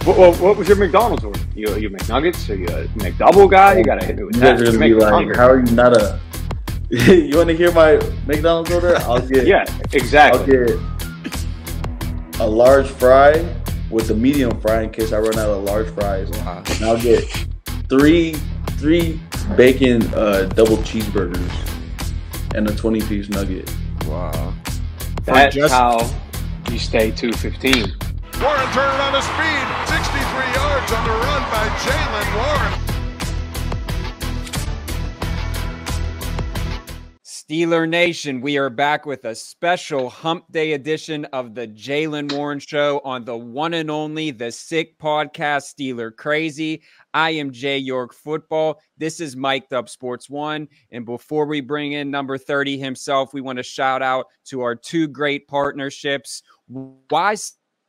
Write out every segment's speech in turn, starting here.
What was your McDonald's order? You McNuggets? Or you a McDouble guy? You gotta hit me with You that. guys are You're gonna be making me like, hungry. how are you not a? You want to hear my McDonald's order? Yeah, exactly. I'll get a large fry with a medium fry in case I run out of large fries. Wow. And I'll get three bacon double cheeseburgers and a 20-piece nugget. Wow. That's how you stay 215. Warren turned on his speed. 63 yards on the run by Jaylen Warren. Steeler Nation, we are back with a special Hump Day edition of the Jaylen Warren Show on the one and only, the sick podcast, Steeler Crazy. I am Jay York Football. This is Mic'd Up Sports One. And before we bring in number 30 himself, we want to shout out to our two great partnerships. Why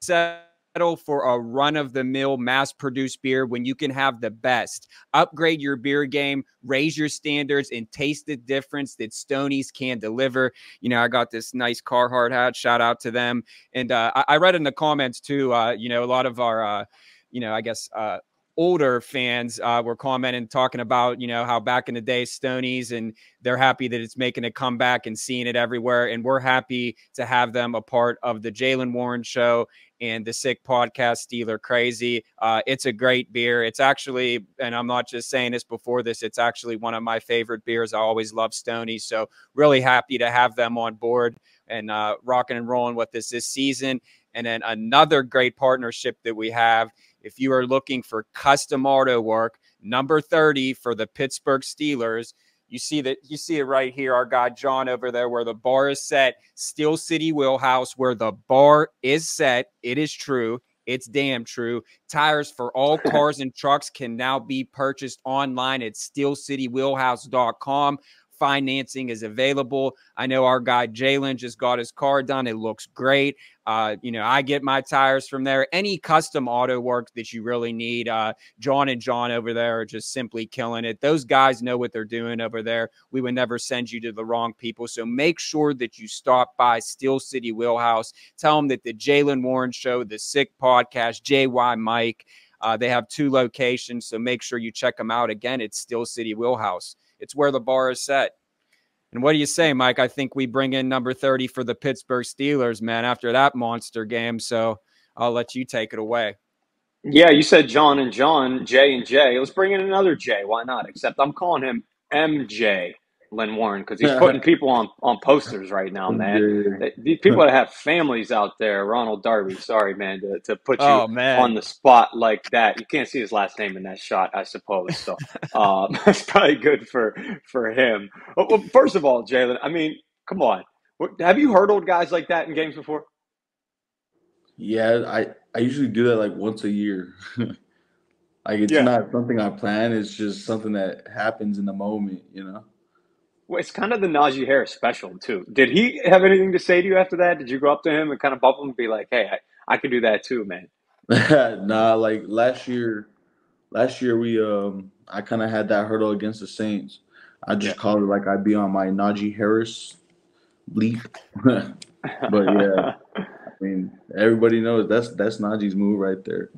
settle for a run-of-the-mill mass-produced beer when you can have the best? Upgrade your beer game, raise your standards, and taste the difference that Stoney's can deliver. You know, I got this nice Carhartt hat. Shout out to them. And I read in the comments, too, a lot of our, older fans were commenting, talking about, how back in the day, Stoney's, and they're happy that it's making a comeback and seeing it everywhere. And we're happy to have them a part of the Jaylen Warren Show and the sick podcast, Steeler Crazy. It's a great beer. It's actually, and I'm not just saying this before this, it's actually one of my favorite beers. I always love Stoney. So really happy to have them on board and rocking and rolling with this season. And then another great partnership that we have, if you are looking for custom auto work, number 30 for the Pittsburgh Steelers. You see it right here, our guy John over there, where the bar is set. Steel City Wheelhouse, where the bar is set. It is true. It's damn true. Tires for all cars and trucks can now be purchased online at steelcitywheelhouse.com. Financing is available. I know our guy Jaylen just got his car done. It looks great. I get my tires from there. Any custom auto work that you really need, John and John over there are just simply killing it. Those guys know what they're doing over there. We would never send you to the wrong people. So make sure that you stop by Steel City Wheelhouse. Tell them that the Jaylen Warren Show, the sick podcast, JY Mike, they have 2 locations. So make sure you check them out. Again, it's Steel City Wheelhouse. It's where the bar is set. And what do you say, Mike? I think we bring in number 30 for the Pittsburgh Steelers, man, after that monster game. So I'll let you take it away. Yeah, you said John and John, Jay and Jay. Let's bring in another Jay. Why not? Except I'm calling him MJ Len Warren because he's putting people on posters right now, man. These people that have families out there, Ronald Darby, sorry, man, to put you on the spot like that. You can't see his last name in that shot, I suppose. So that's probably good for him. Well, first of all, Jaylen, I mean, come on. Have you hurdled guys like that in games before? Yeah, I usually do that like once a year. Like it's not something I plan. It's just something that happens in the moment, Well, it's kind of the Najee Harris special, too. Did he have anything to say to you after that? Did you go up to him and kind of bump him and be like, hey, I can do that too, man? Nah, like last year we I kind of had that hurdle against the Saints. I just called it like I'd be on my Najee Harris bleep. But yeah, I mean, everybody knows that's Najee's move right there.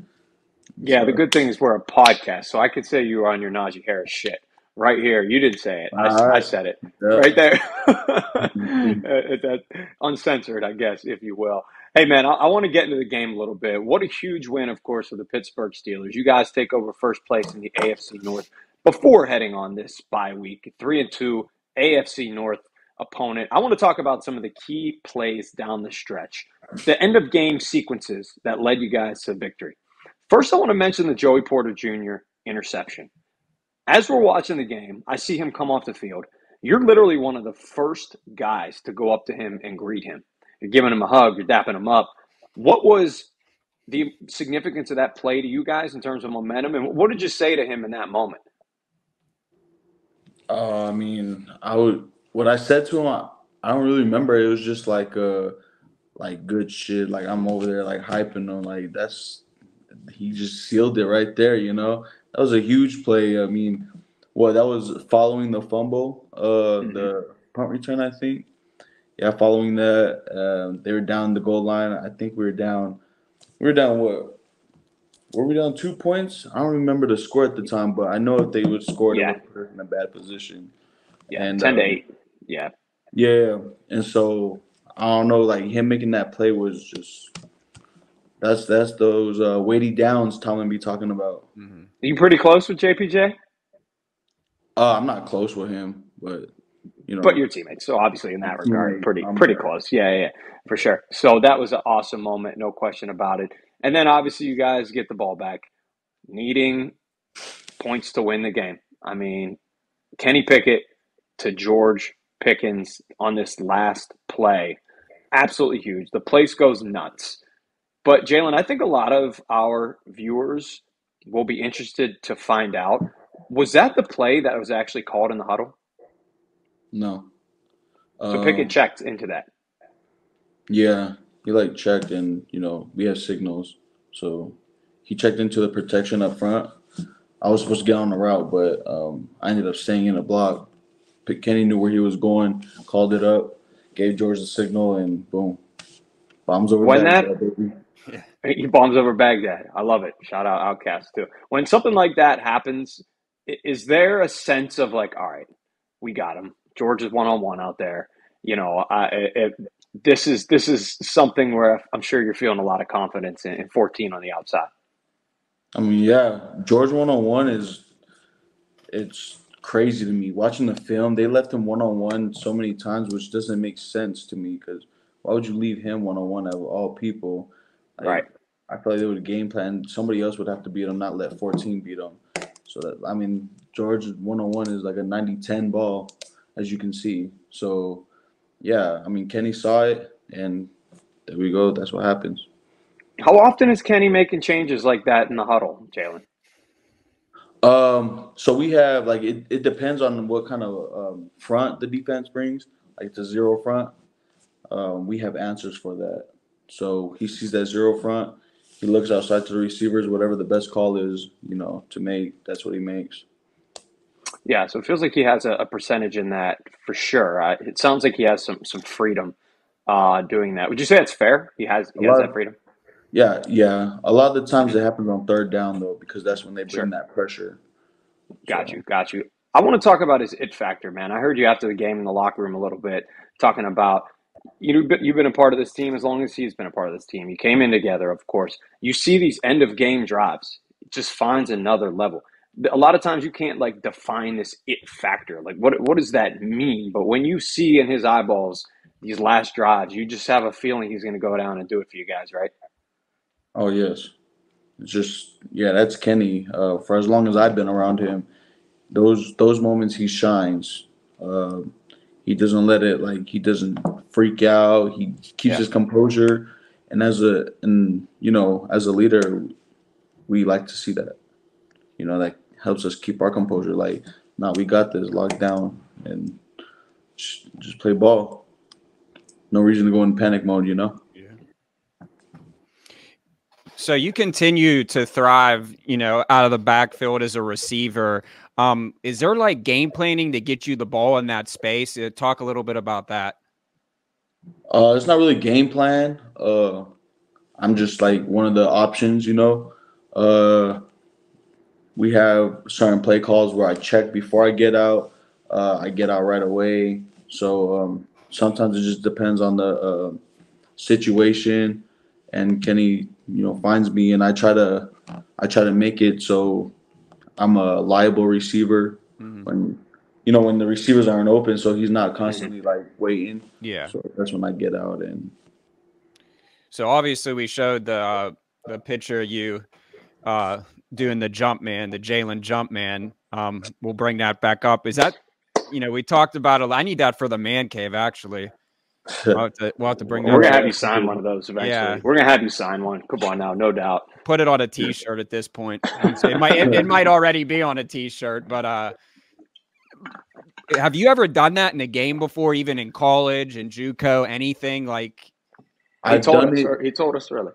Yeah, the good thing is we're a podcast, so I could say you were on your Najee Harris shit. Right here. You didn't say it. I said it. Right there. That uncensored, I guess, if you will. Hey, man, I want to get into the game a little bit. What a huge win, of course, for the Pittsburgh Steelers. You guys take over first place in the AFC North before heading on this bye week. 3-2 AFC North opponent. I want to talk about some of the key plays down the stretch, the end of game sequences that led you guys to victory. First, I want to mention the Joey Porter Jr. interception. As we're watching the game, I see him come off the field. You're literally one of the first guys to go up to him and greet him. You're giving him a hug. You're dapping him up. What was the significance of that play to you guys in terms of momentum? And what did you say to him in that moment? I mean, what I said to him, I don't really remember. It was just like good shit. Like I'm over there like hyping him. Like he just sealed it right there, That was a huge play. I mean, that was following the fumble, the punt return, I think. Yeah, following that, they were down the goal line. I think we were down what? were we down 2 points? I don't remember the score at the time, but I know if they would score, they would put us in a bad position. Yeah, and 10-8. Yeah. Yeah, and so I don't know, like him making that play was just that's those weighty downs Tomlin be talking about. Mm-hmm. Are you pretty close with JPJ? I'm not close with him, but but your teammates. So obviously in that regard, pretty close. Yeah, for sure. So that was an awesome moment, no question about it. And then obviously you guys get the ball back, needing points to win the game. I mean, Kenny Pickett to George Pickens on this last play, absolutely huge. The place goes nuts. But Jaylen, I think a lot of our viewers will be interested to find out, was that the play that was actually called in the huddle? No. So Pickett checked into that. Yeah, he checked, and we have signals, so he checked into the protection up front. I was supposed to get on the route, but I ended up staying in the block. Kenny knew where he was going, called it up, gave George the signal, and boom, bombs over Baghdad, baby. He bombs over Baghdad. I love it. Shout out Outcast too. When something like that happens, is there a sense of all right, we got him. George is one-on-one out there. This is something where I'm sure you're feeling a lot of confidence in 14 on the outside. I mean, yeah, George one-on-one it's crazy to me. Watching the film, they left him one-on-one so many times, which doesn't make sense to me because why would you leave him one-on-one out of all people? Right. I feel like they would game plan. Somebody else would have to beat him, not let 14 beat him. So, George one-on-one is like a 90-10 ball, as you can see. So, yeah, Kenny saw it, and there we go. That's what happens. How often is Kenny making changes like that in the huddle, Jaylen? So we have it depends on what kind of front the defense brings, like the zero front. We have answers for that. So he sees that zero front, he looks outside to the receivers, whatever the best call is, to make. That's what he makes. Yeah, so it feels like he has a percentage in that for sure. It sounds like he has some freedom doing that. Would you say that's fair? He has that freedom. Yeah. A lot of the times it happens on third down though, because that's when they bring that pressure. Got you. I want to talk about his it factor, man. I heard you after the game in the locker room a little bit talking about you've been a part of this team as long as he's been a part of this team. You came in together, of course. You see these end of game drives. It just finds another level. A lot of times you can't define this it factor. What does that mean? But when you see in his eyeballs these last drives, you just have a feeling he's going to go down and do it for you guys, right? Oh, yes. It's just, that's Kenny. For as long as I've been around him, those moments he shines. He doesn't let it, he doesn't freak out. He keeps his composure. And as a leader, we like to see that. That helps us keep our composure. We got this, locked down, and just play ball. No reason to go in panic mode, Yeah. So you continue to thrive, out of the backfield as a receiver. Is there game planning to get you the ball in that space? Talk a little bit about that. It's not really game plan. I'm just one of the options, we have certain play calls where I check before I get out. I get out right away. So sometimes it just depends on the situation. And Kenny, finds me, and I try to make it so I'm a liable receiver when the receivers aren't open, so he's not constantly waiting. Yeah. So that's when I get out. And so obviously we showed the picture of you doing the jump man, the Jaylen jump man. We'll bring that back up. Is that we talked about it. I need that for the man cave actually. We'll have to bring that. We're gonna have you sign one of those eventually. Yeah. We're gonna have you sign one. Come on now, no doubt. Put it on a T-shirt at this point. It might already be on a T-shirt, but have you ever done that in a game before, even in college and JUCO, anything like? He told us earlier.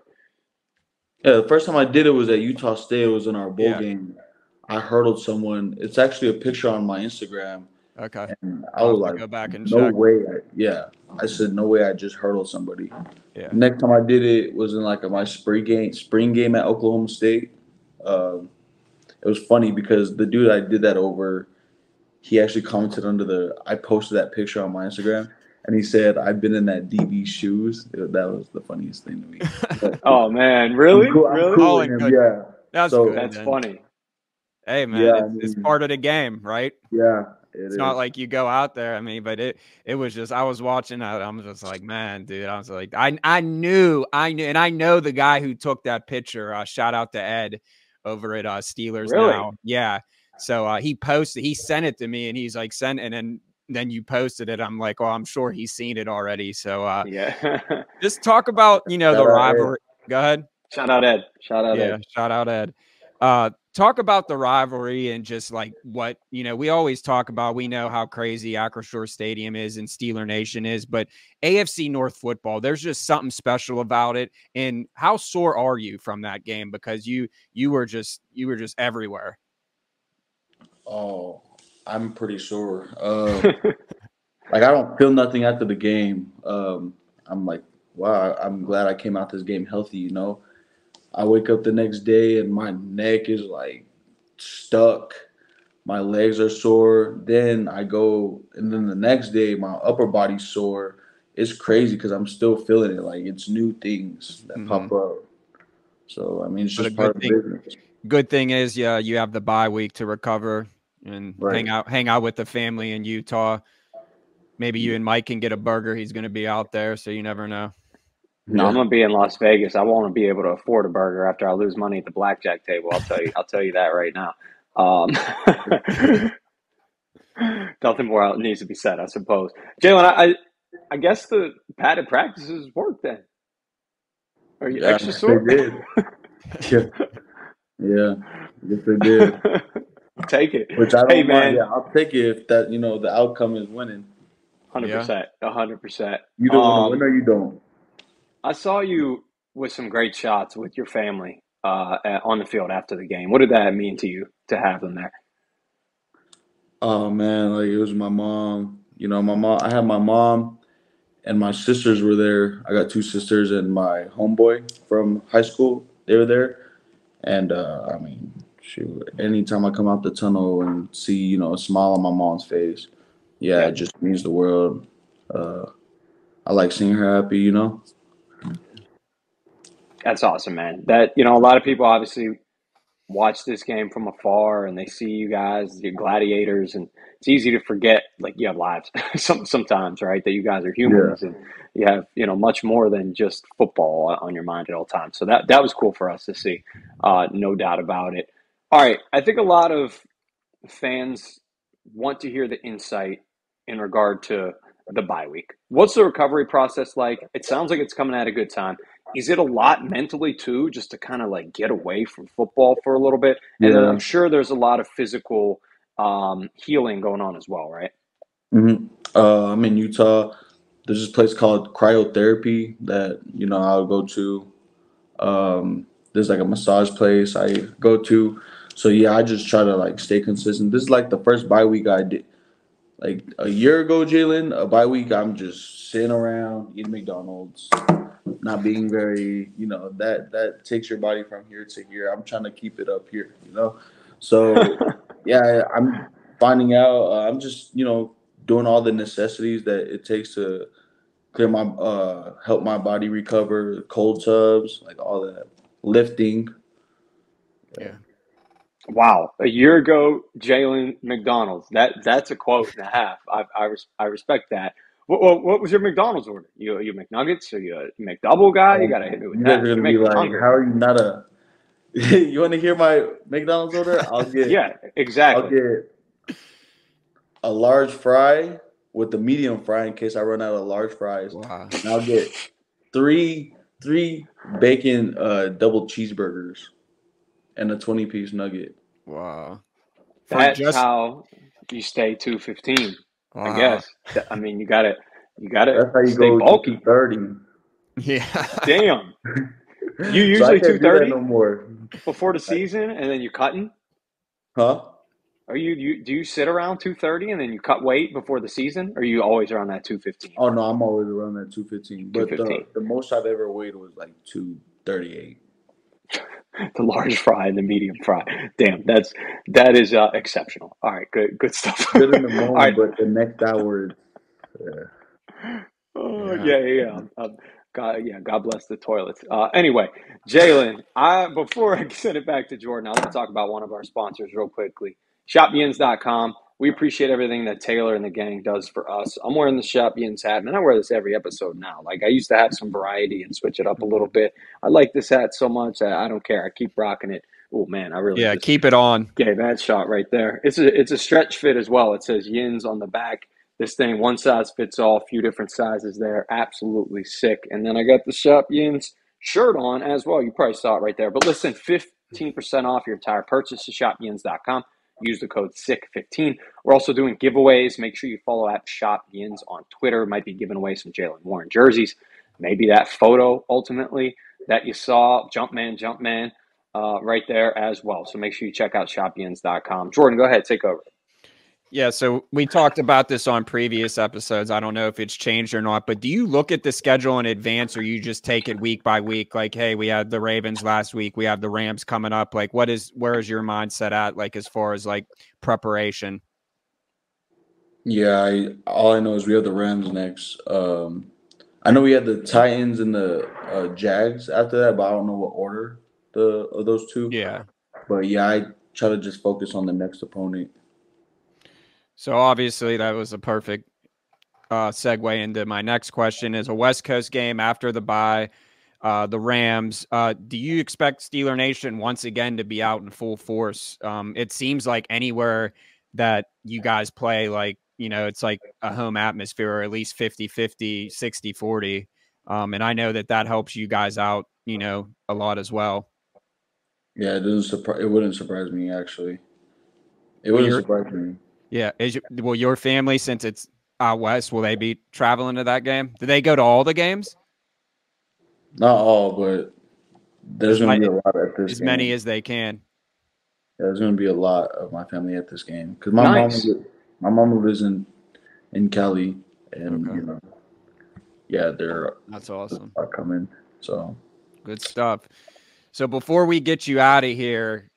Yeah, the first time I did it was at Utah State. It was in our bowl game. I hurdled someone. It's actually a picture on my Instagram. Okay. And I was go back and no check. way. I said, no way I just hurdled somebody. Yeah. Next time I did it was in my spring game at Oklahoma State. It was funny because the dude I did that over, he actually commented I posted that picture on my Instagram, and he said, "I've been in that DB shoes." That was the funniest thing to me. But Oh man, really? I'm cool with him. Good. Yeah, that's so good. That's then. funny. Hey man, it's part of the game, right? Yeah, it's not like you go out there. I mean, but it was just, I was watching that. I'm just like, man, dude. I was like, I knew, and I know the guy who took that picture. Shout out to Ed over at Steelers Really? Now. Yeah. So he sent it to me, and he's like, and then you posted it. I'm like, oh, I'm sure he's seen it already. So yeah. just talk about the rivalry. Go ahead. Shout out Ed. Yeah, shout out Ed. Talk about the rivalry and just like what, we always talk about. We know how crazy Acrisure Stadium is and Steeler Nation is, but AFC North football, there's just something special about it. And how sore are you from that game? Because you were just everywhere. Oh, I'm pretty sure. Like, I don't feel nothing after the game. I'm like, wow, I'm glad I came out this game healthy, I wake up the next day and my neck is like stuck. My legs are sore. Then I go, and then the next day my upper body's sore. It's crazy because I'm still feeling it. Like, it's new things that pop up. So, I mean, it's just part of the business. Good thing is, yeah, you have the bye week to recover and hang out with the family in Utah. Maybe you and Mike can get a burger. He's going to be out there, so you never know. No, I'm gonna be in Las Vegas. I won't be able to afford a burger after I lose money at the blackjack table. I'll tell you that right now. Nothing more needs to be said, I suppose. Jaylen, I guess the padded practices worked then. Are you extra sore? They did. Yeah, yes, they did. Take it. Which I don't mind. Yeah, I'll take it if that the outcome is winning. 100%. 100%. You don't want to win or you don't. I saw you with some great shots with your family on the field after the game. What did that mean to you to have them there? Oh man, like, it was my mom. I had my mom and my sisters were there. I got two sisters and my homeboy from high school. They were there, and I mean, shoot, anytime I come out the tunnel and see a smile on my mom's face, it just means the world. I like seeing her happy. That's awesome, man. That, a lot of people obviously watch this game from afar and they see you guys, the gladiators, and it's easy to forget, like, you have lives sometimes, right? That you guys are humans and you have, much more than just football on your mind at all times. So that was cool for us to see. No doubt about it. All right. I think a lot of fans want to hear the insight in regard to the bye week. What's the recovery process like? It sounds like it's coming at a good time. Is it a lot mentally too, just to kind of like get away from football for a little bit? And then I'm sure there's a lot of physical healing going on as well, right? Mm-hmm. I'm in Utah. There's this place called cryotherapy that I'll go to. There's like a massage place I go to. So I just try to like stay consistent. This is like the first bye week I did. Like a year ago, Jaylen, a bye week, I'm just sitting around eating McDonald's, not being very, that takes your body from here to here. I'm trying to keep it up here, So, I'm finding out. I'm just, doing all the necessities that it takes to clear my, help my body recover, cold tubs, like all that, lifting. Yeah. Wow. A year ago, Jaylen McDonald's. That's a quote and a half. I respect that. What was your McDonald's order? You McNuggets or you a McDouble guy? You got to hit me with You that. guys are gonna be like, how are you not a? You want to hear my McDonald's order? I'll get exactly. I'll get a large fry with the medium fry in case I run out of large fries. Wow. And I'll get three bacon double cheeseburgers and a 20-piece nugget. Wow. That's how you stay 215. Wow. I guess. I mean, you gotta That's how you stay go bulky. 230. Yeah. Damn. You usually 230 no more before the season, and then you cutting? Huh? Are you do you sit around 230 and then you cut weight before the season? Or are you always around that 215? Oh no, I'm always around that 215. But the most I've ever weighed was like 238. The large fry and the medium fry. Damn, that is exceptional. All right, good stuff. Good in the moment, All right. but the next hour, Oh, yeah. God bless the toilets. Anyway, Jaylen, before I send it back to Jordan, I want to talk about one of our sponsors real quickly. ShopYins.com. We appreciate everything that Taylor and the gang does for us. I'm wearing the Shop Yins hat, man. I wear this every episode now. Like, I used to have some variety and switch it up a little bit. I like this hat so much, I don't care. I keep rocking it. Oh, man, I really just keep it on. gave that shot right there. It's a stretch fit as well. It says Yins on the back. This thing, one size fits all, a few different sizes there. Absolutely sick. And then I got the Shop Yins shirt on as well. You probably saw it right there. But listen, 15% off your entire purchase to shopyins.com. Use the code SICK15. We're also doing giveaways. Make sure you follow at Shop Yins on Twitter. Might be giving away some Jaylen Warren jerseys. Maybe that photo ultimately that you saw, Jumpman, right there as well. So make sure you check out shopyins.com. Jordan, go ahead, take over. Yeah, so we talked about this on previous episodes. I don't know if it's changed or not, but do you look at the schedule in advance, or you just take it week by week? Like, hey, we had the Ravens last week, we have the Rams coming up. Like, where is your mindset at, like, as far as like preparation? Yeah, all I know is we have the Rams next. I know we had the Titans and the Jags after that, but I don't know what order of those two. Yeah. But yeah, I try to just focus on the next opponent. So obviously that was a perfect segue into my next question. Is a West Coast game after the bye, the Rams. Do you expect Steeler Nation once again to be out in full force? It seems like anywhere that you guys play, like, you know, it's like a home atmosphere, or at least 50-50, 60-40. And I know that helps you guys out, you know, a lot as well. Yeah, it wouldn't surprise me, actually. It wouldn't surprise me. Yeah. Will your family, since it's out west, will they be traveling to that game? Do they go to all the games? Not all, but there's going to be a lot at this game. As many as they can. Yeah, there's going to be a lot of my family at this game. Because my mom lives in Cali, and, you know, yeah, that's awesome. Are coming, so. Good stuff. So before we get you out of here,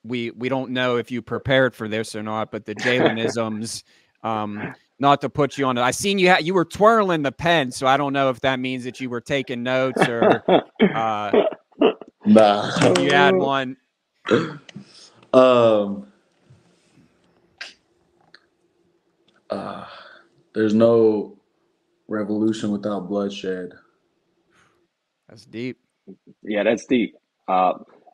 we don't know if you prepared for this or not, but the Jaylenisms, not to put you on it. I seen you were twirling the pen, so I don't know if that means that you were taking notes or nah. You had one. There's no revolution without bloodshed. That's deep. Yeah, that's deep.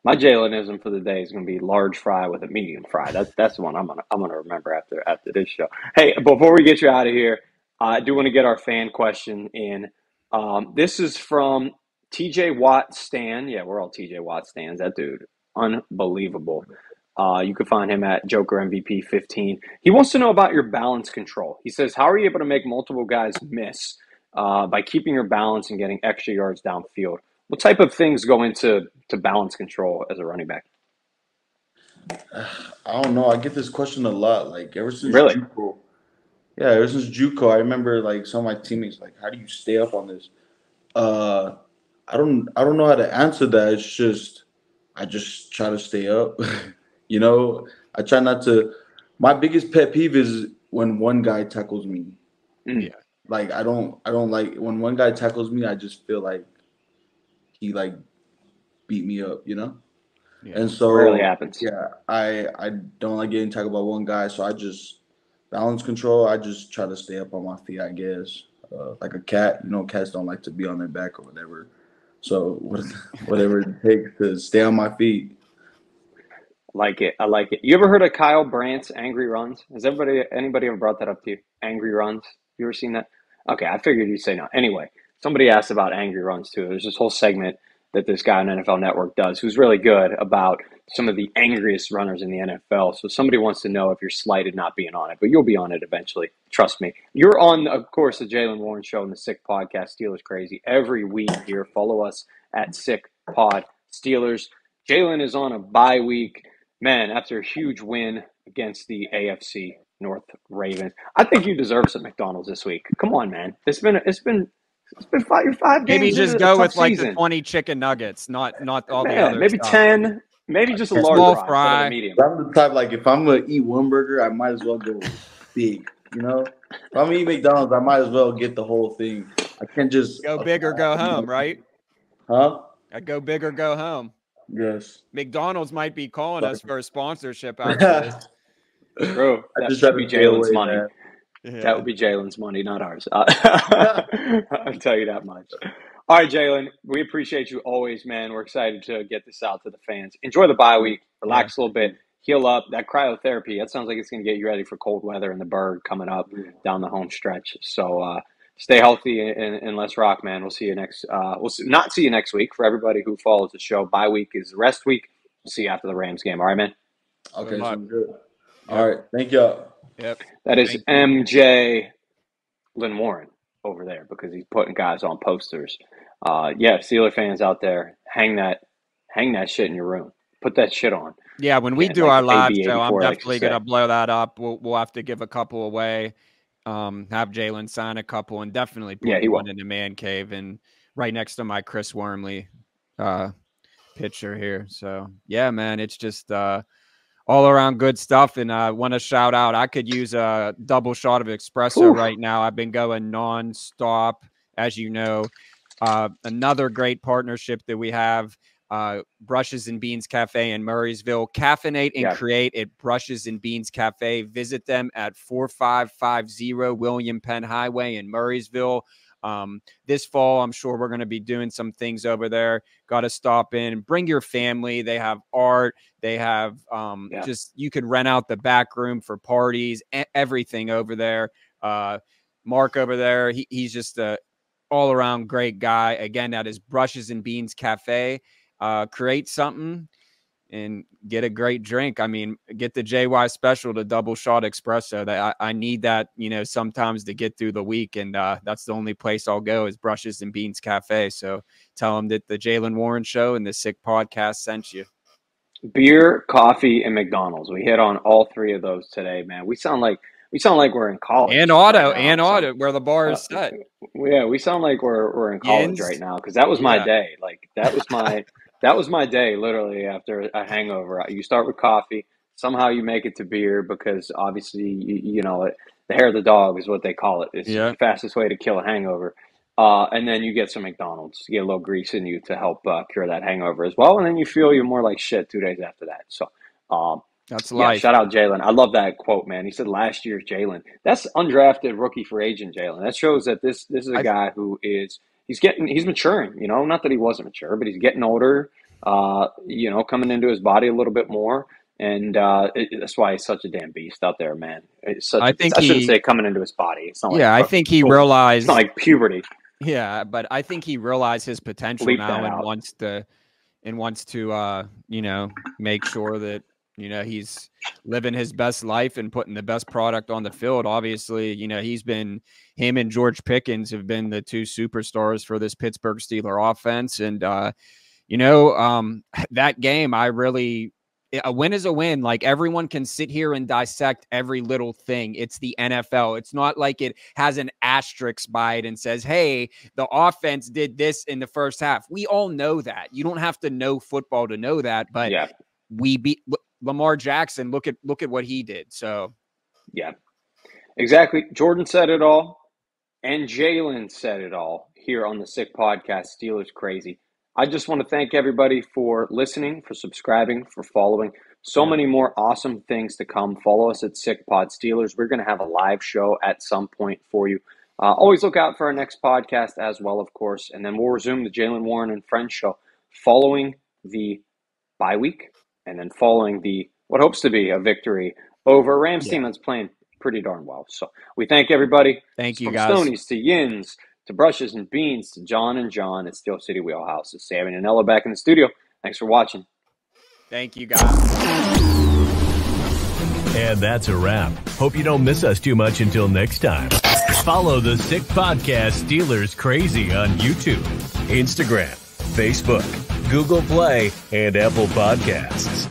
My Jaylenism for the day is going to be large fry with a medium fry. That's the one I'm gonna remember after this show. Hey, before we get you out of here, I do want to get our fan question in. This is from TJ Watt Stan. Yeah, we're all TJ Watt Stans. That dude, unbelievable. You can find him at Joker MVP 15. He wants to know about your balance control. He says, how are you able to make multiple guys miss by keeping your balance and getting extra yards downfield? What type of things go into balance control as a running back? I don't know. I get this question a lot. Like, ever since really? JUCO. Yeah, ever since JUCO, I remember like some of my teammates like, how do you stay up on this? I don't know how to answer that. It's just I just try to stay up. You know, I try not to. My biggest pet peeve is when one guy tackles me. Yeah. Like I don't like when one guy tackles me. I just feel like he like beat me up, you know. Yeah. And so rarely happens. Yeah, I don't like getting tackled by one guy, so I just balance control. I just try to stay up on my feet, I guess. Like a cat, you know, cats don't like to be on their back or whatever. So whatever it takes to stay on my feet. I like it. You ever heard of Kyle Brandt's Angry Runs? Has anybody ever brought that up to you? Angry Runs? You ever seen that? Okay, I figured you'd say no. Anyway, somebody asked about Angry Runs too. There's this whole segment that this guy on NFL Network does who's really good about some of the angriest runners in the NFL. So somebody wants to know if you're slighted not being on it, but you'll be on it eventually. Trust me. You're on, of course, the Jaylen Warren Show and the Sick Podcast, Steelers Crazy, every week here. Follow us at Sick Pod Steelers. Jaylen is on a bye week. Man, after a huge win against the AFC North Ravens, I think you deserve some McDonald's this week. Come on, man. It's been It's been 5 games. Maybe just go with like the 20 chicken nuggets, not all the other maybe stuff. 10. Maybe just a large small fry. A medium. I'm the type, like, if I'm going to eat one burger, I might as well go big, you know? If I'm going to eat McDonald's, I might as well get the whole thing. I can't just go big or go home, right? Huh? I go big or go home. Yes. McDonald's might be calling us for a sponsorship after this. Bro, that should be Jaylen's money. Yeah. That would be Jaylen's money, not ours. I'll tell you that much. All right, Jaylen, we appreciate you always, man. We're excited to get this out to the fans. Enjoy the bye week. Relax a little bit. Heal up. That cryotherapy, that sounds like it's going to get you ready for cold weather and the bird coming up down the home stretch. So stay healthy and let's rock, man. We'll see you next not see you next week. For everybody who follows the show, bye week is the rest week. We'll see you after the Rams game. All right, man? Okay, sounds good. All right. Thank y'all. Yep. That is MJ Lynn Warren over there because he's putting guys on posters. Steeler fans out there, hang that shit in your room. Put that shit on. Yeah, when we do our live show, I'm definitely going to blow that up. We'll have to give a couple away, have Jaylen sign a couple, and definitely put one in the man cave and right next to my Chris Wormley picture here. So, yeah, man, it's just all around good stuff. And I want to shout out, I could use a double shot of espresso right now. I've been going nonstop, as you know. Another great partnership that we have, Brushes and Beans Cafe in Murraysville. Caffeinate and create at Brushes and Beans Cafe. Visit them at 4550 William Penn Highway in Murraysville. This fall, I'm sure we're going to be doing some things over there. Got to stop in, bring your family. They have art. They have just, you could rent out the back room for parties, everything over there. Mark over there, he's just a all around great guy. Again, that is Brushes and Beans Cafe. Create something and get a great drink. I mean, get the JY special, the double shot espresso. That I need that, sometimes to get through the week. And that's the only place I'll go is Brushes and Beans Cafe. So tell them that the Jaylen Warren Show and the Sick Podcast sent you. Beer, coffee, and McDonald's. We hit on all three of those today, man. We sound like we're in college. And auto, where the bar is set. Yeah, we sound like we're in college right now because that was my day. Like that was my day literally after a hangover. You start with coffee, somehow you make it to beer because obviously the hair of the dog is what they call it. It's the fastest way to kill a hangover. And then you get some McDonald's, you get a little grease in you to help cure that hangover as well. And then you feel you're more like shit 2 days after that. So that's life. Shout out Jaylen. I love that quote, man. He said last year's Jaylen. That's undrafted rookie free agent Jaylen. That shows that this is a guy who he's maturing, not that he wasn't mature, but he's getting older, coming into his body a little bit more. And that's why he's such a damn beast out there, man. I shouldn't say coming into his body. It's not I think he realized. It's not like puberty. Yeah, but I think he realized his potential now and wants to make sure that, he's living his best life and putting the best product on the field. Obviously, him and George Pickens have been the two superstars for this Pittsburgh Steelers offense. And, that game, a win is a win. Like everyone can sit here and dissect every little thing. It's the NFL. It's not like it has an asterisk by it and says, hey, the offense did this in the first half. We all know that. You don't have to know football to know that, but we beat Lamar Jackson. Look at what he did. So yeah, exactly. Jordan said it all and Jaylen said it all here on the Sick Podcast, Steelers Crazy. I just want to thank everybody for listening, for subscribing, for following. So many more awesome things to come. Follow us at Sick Pod Steelers. We're going to have a live show at some point for you. Always look out for our next podcast as well, of course. And then we'll resume the Jaylen Warren and Friends show following the bye week and then following the what hopes to be a victory over a Rams team that's playing pretty darn well. So we thank everybody. Thank you, from guys. Stoney's to Yins to Brushes and Beans to John and John at Steel City Wheelhouse. It's Sammy and Ella back in the studio. Thanks for watching. Thank you, guys. And that's a wrap. Hope you don't miss us too much until next time. Follow the Sick Podcast Steelers Crazy on YouTube, Instagram, Facebook, Google Play, and Apple Podcasts.